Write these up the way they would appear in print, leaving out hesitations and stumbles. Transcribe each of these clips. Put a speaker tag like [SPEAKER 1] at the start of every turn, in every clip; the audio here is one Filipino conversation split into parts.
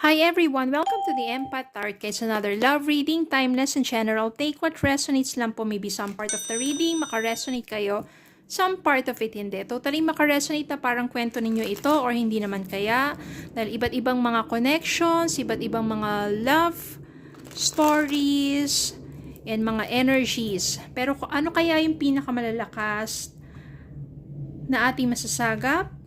[SPEAKER 1] Hi everyone! Welcome to the Empath Tarot. It's another love reading, timeless and general. Take what resonates lang po. Maybe some part of the reading, makaresonate kayo. Some part of it hindi. Totally makaresonate na parang kwento ninyo ito or hindi naman kaya. Dahil iba't ibang mga connections, iba't ibang mga love stories, and mga energies. Pero ano kaya yung pinakamalalakas na ating masasagap?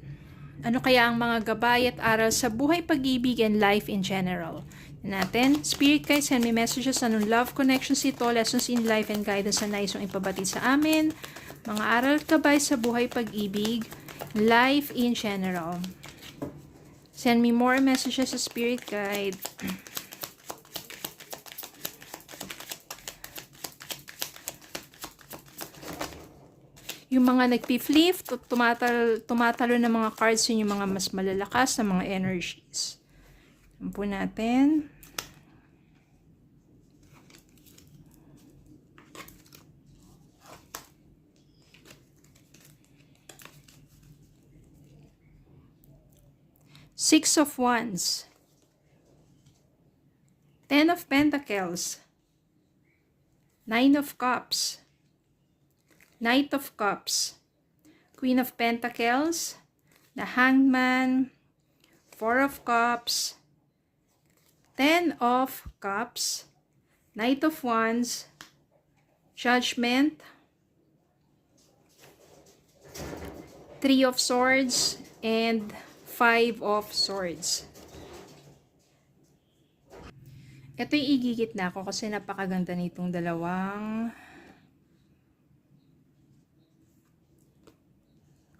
[SPEAKER 1] Ano kaya ang mga gabay at aral sa buhay, pag-ibig, and life in general? Natin, Spirit guides, send me messages, anong love connections ito, lessons in life, and guidance na nais yung ipabatid sa amin. Mga aral at gabay sa buhay, pag-ibig, life in general. Send me more messages sa Spirit guide. Yung mga nagpi-flip, tumatalo ng mga cards, yun yung mga mas malalakas na mga energies. Yan po natin. Six of Wands. Ten of Pentacles. Nine of Cups. Knight of Cups, Queen of Pentacles, the Hangman, Four of Cups, Ten of Cups, Knight of Wands, Judgment, Three of Swords, and Five of Swords. Ito yung igigit na ako kasi napakaganda nitong dalawang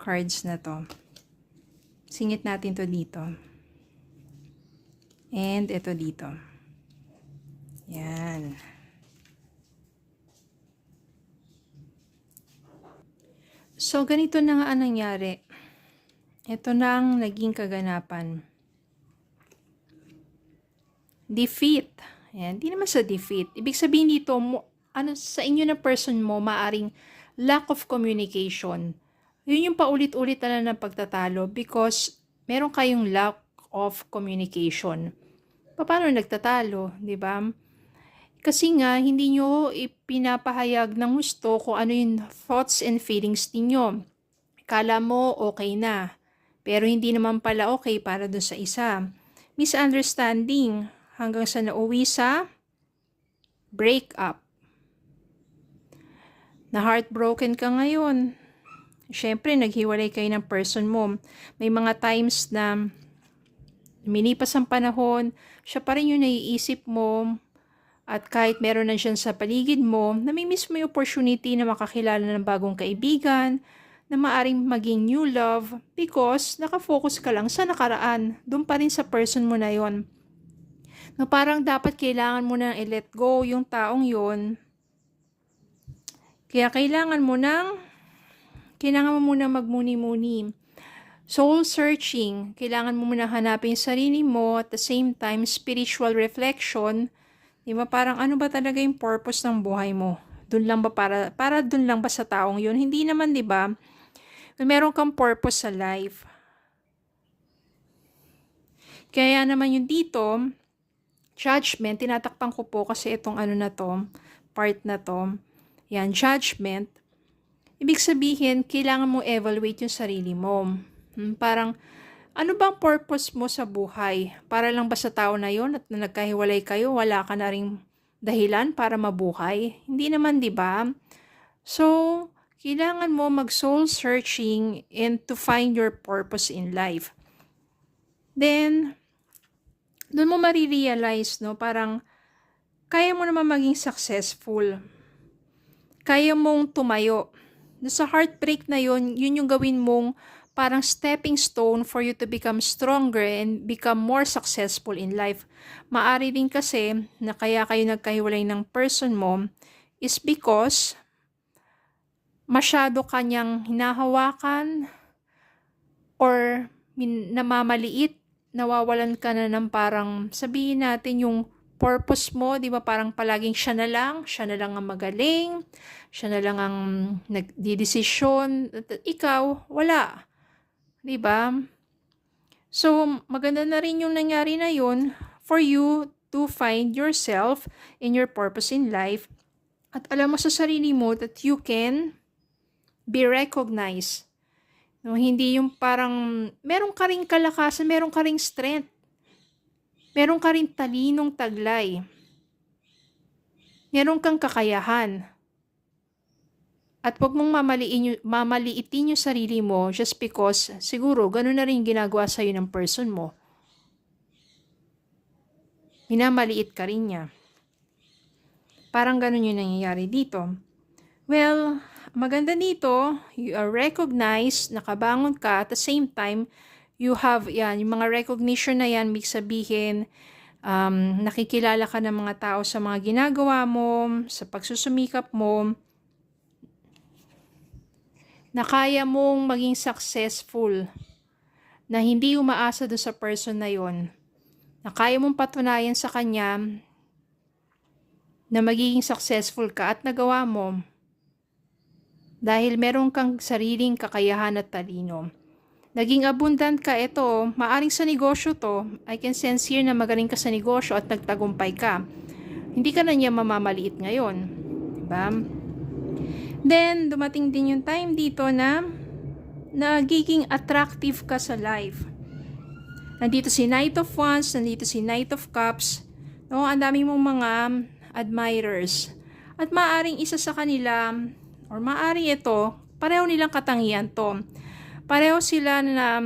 [SPEAKER 1] cards na to. Singit natin to dito. And ito dito. Yan. So, ganito na nga ang nangyari. Ito na ang naging kaganapan. Defeat. Yan. Di naman sa defeat. Ibig sabihin dito, sa inyo na person mo, maaring lack of communication. Yun yung paulit-ulit na ng pagtatalo because meron kayong lack of communication. Paano nagtatalo, di ba? Kasi nga, hindi nyo ipinapahayag ng gusto kung ano yung thoughts and feelings ninyo. Kala mo okay na, pero hindi naman pala okay para dun sa isa. Misunderstanding hanggang sa nauwi sa breakup. Na heartbroken ka ngayon. Siyempre, naghiwalay kayo ng person mo. May mga times na lumilipas ang panahon, siya pa rin yung naiisip mo. At kahit meron na siya sa paligid mo, namimiss mo yung opportunity na makakilala ng bagong kaibigan, na maaring maging new love because nakafocus ka lang sa nakaraan. Doon pa rin sa person mo na yon. Na parang dapat kailangan mo nang i-let go yung taong yon. Kaya kailangan mo mo muna magmuni-muni. Soul searching. Kailangan mo muna hanapin yung sarili mo at the same time spiritual reflection. Diba? Parang ano ba talaga yung purpose ng buhay mo? Doon lang ba para doon lang ba sa taong yun? Hindi naman, diba? Meron kang purpose sa life. Kaya naman yung dito, judgment, tinatakpan ko po kasi itong ano na to, part na to. Yan, judgment. Ibig sabihin, kailangan mo evaluate yung sarili mo. Parang, ano bang purpose mo sa buhay? Para lang ba sa tao na yon at na nagkahiwalay kayo, wala ka na ring dahilan para mabuhay? Hindi naman, di ba? So, kailangan mo mag-soul searching and to find your purpose in life. Then, doon mo marirealize, no, parang, kaya mo naman maging successful. Kaya mong tumayo. Sa heartbreak na yun, yun yung gawin mong parang stepping stone for you to become stronger and become more successful in life. Maari din kasi na kaya kayo nagkahiwalay ng person mo is because masyado kanyang hinahawakan or namamaliit, nawawalan ka na ng parang sabihin natin yung purpose mo, di ba, parang palaging siya na lang ang magaling, siya na lang ang nagdidesisyon, ikaw, wala. Di ba? So, maganda na rin yung nangyari na yun for you to find yourself and your purpose in life. At alam mo sa sarili mo that you can be recognized. No, hindi yung parang meron ka ring kalakasan, meron ka ring strength. Meron ka ring talinong taglay. Meron kang kakayahan. At huwag mong mamaliitin yung sarili mo just because siguro ganun na rin ginagawa sa'yo ng person mo. Minamaliit ka rin niya. Parang ganun yung nangyayari dito. Well, maganda dito, you are recognized, nakabangon ka, at the same time, you have, yan, yung mga recognition na yan, may sabihin, nakikilala ka ng mga tao sa mga ginagawa mo, sa pagsusumikap mo, na kaya mong maging successful, na hindi umaasa doon sa person na yon, na kaya mong patunayan sa kanya na magiging successful ka at nagawa mo dahil meron kang sariling kakayahan at talino. Naging abundant ka, ito, maaring sa negosyo to, I can sense here na magaling ka sa negosyo at nagtagumpay ka. Hindi ka na niya mamamaliit ngayon. Diba? Then, dumating din yung time dito na nagiging attractive ka sa life. Nandito si Knight of Wands, nandito si Knight of Cups. No, ang dami mong mga admirers. At maaring isa sa kanila, or maaring ito, pareho nilang katangian to. Pareho sila na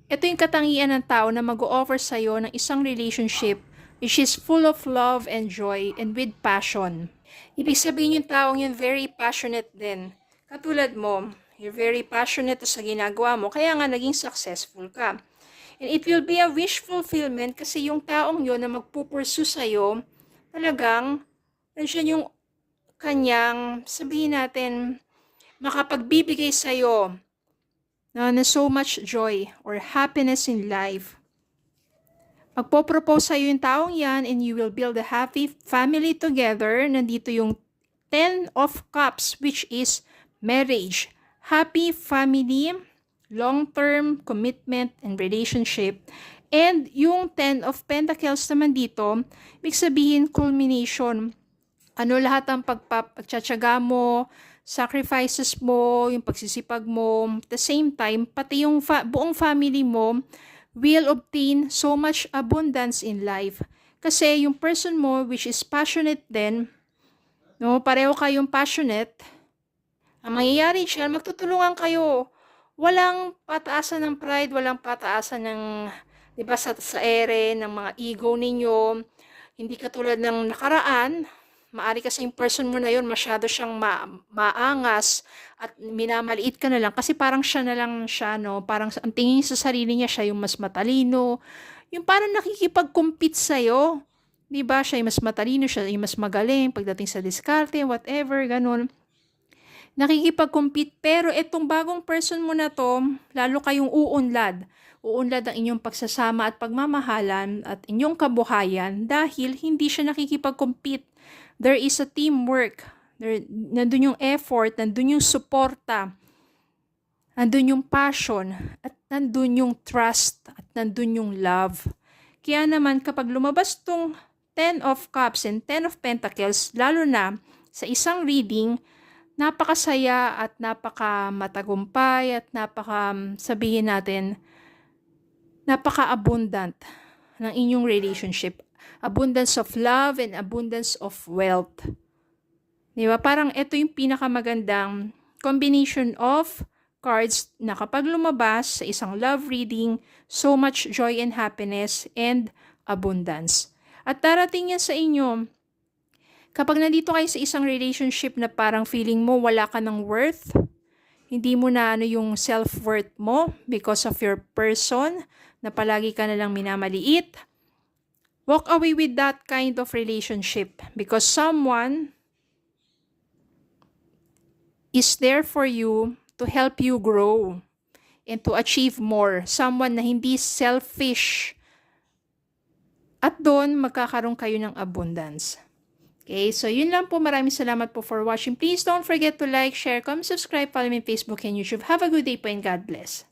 [SPEAKER 1] ito yung katangian ng tao na mag-o-offer sa'yo ng isang relationship which is full of love and joy and with passion. Ibig sabihin yung taong yun very passionate din. Katulad mo, you're very passionate sa ginagawa mo, kaya nga naging successful ka. And it will be a wish fulfillment kasi yung taong yun na magpupursue sa'yo, talagang, nandiyan yung kanyang, sabihin natin, makapagbibigay sa'yo na so much joy or happiness in life. Magpo-propose sa'yo yung taong yan and you will build a happy family together. Nandito yung 10 of Cups which is marriage. Happy family, long-term commitment and relationship. And yung 10 of Pentacles naman dito, ibig sabihin culmination. Ano lahat ang pagtsatsaga mo, sacrifices mo, yung pagsisipag mo. At the same time, pati yung buong family mo will obtain so much abundance in life. Kasi yung person mo which is passionate din, no, pareho kayong passionate, ang mangyayari siya, magtutulungan kayo. Walang pataasan ng pride, walang pataasan ng, di ba, sa ere, ng mga ego ninyo. Hindi katulad ng nakaraan, maari kasi yung person mo na yun, masyado siyang maangas at minamaliit ka na lang kasi parang siya na lang siya, no? Parang ang tingin sa sarili niya, siya yung mas matalino. Yung parang nakikipag-compete sa'yo. Diba? Siya yung mas matalino, siya yung mas magaling pagdating sa diskarte, whatever, ganun. Nakikipag-compete, pero itong bagong person mo na to, lalo kayong uunlad. Uunlad ang inyong pagsasama at pagmamahalan at inyong kabuhayan dahil hindi siya nakikipag-compete. There is a teamwork. Nandun yung effort, nandun yung suporta, nandun yung passion, at nandun yung trust, at nandun yung love. Kaya naman kapag lumabas tong 10 of Cups and 10 of Pentacles, lalo na sa isang reading, napakasaya at napakamatagumpay at sabihin natin, napaka-abundant ng inyong relationship. Abundance of love and abundance of wealth. Diba? Parang ito yung pinakamagandang combination of cards na kapag lumabas sa isang love reading, so much joy and happiness and abundance. At darating yan sa inyo, kapag nandito kayo sa isang relationship na parang feeling mo wala ka ng worth, hindi mo na yung self-worth mo because of your person, na palagi ka na lang minamaliit, walk away with that kind of relationship because someone is there for you to help you grow and to achieve more. Someone na hindi selfish. At doon, magkakaroon kayo ng abundance. Okay, so yun lang po. Maraming salamat po for watching. Please don't forget to like, share, comment, subscribe, follow me on Facebook and YouTube. Have a good day po and God bless.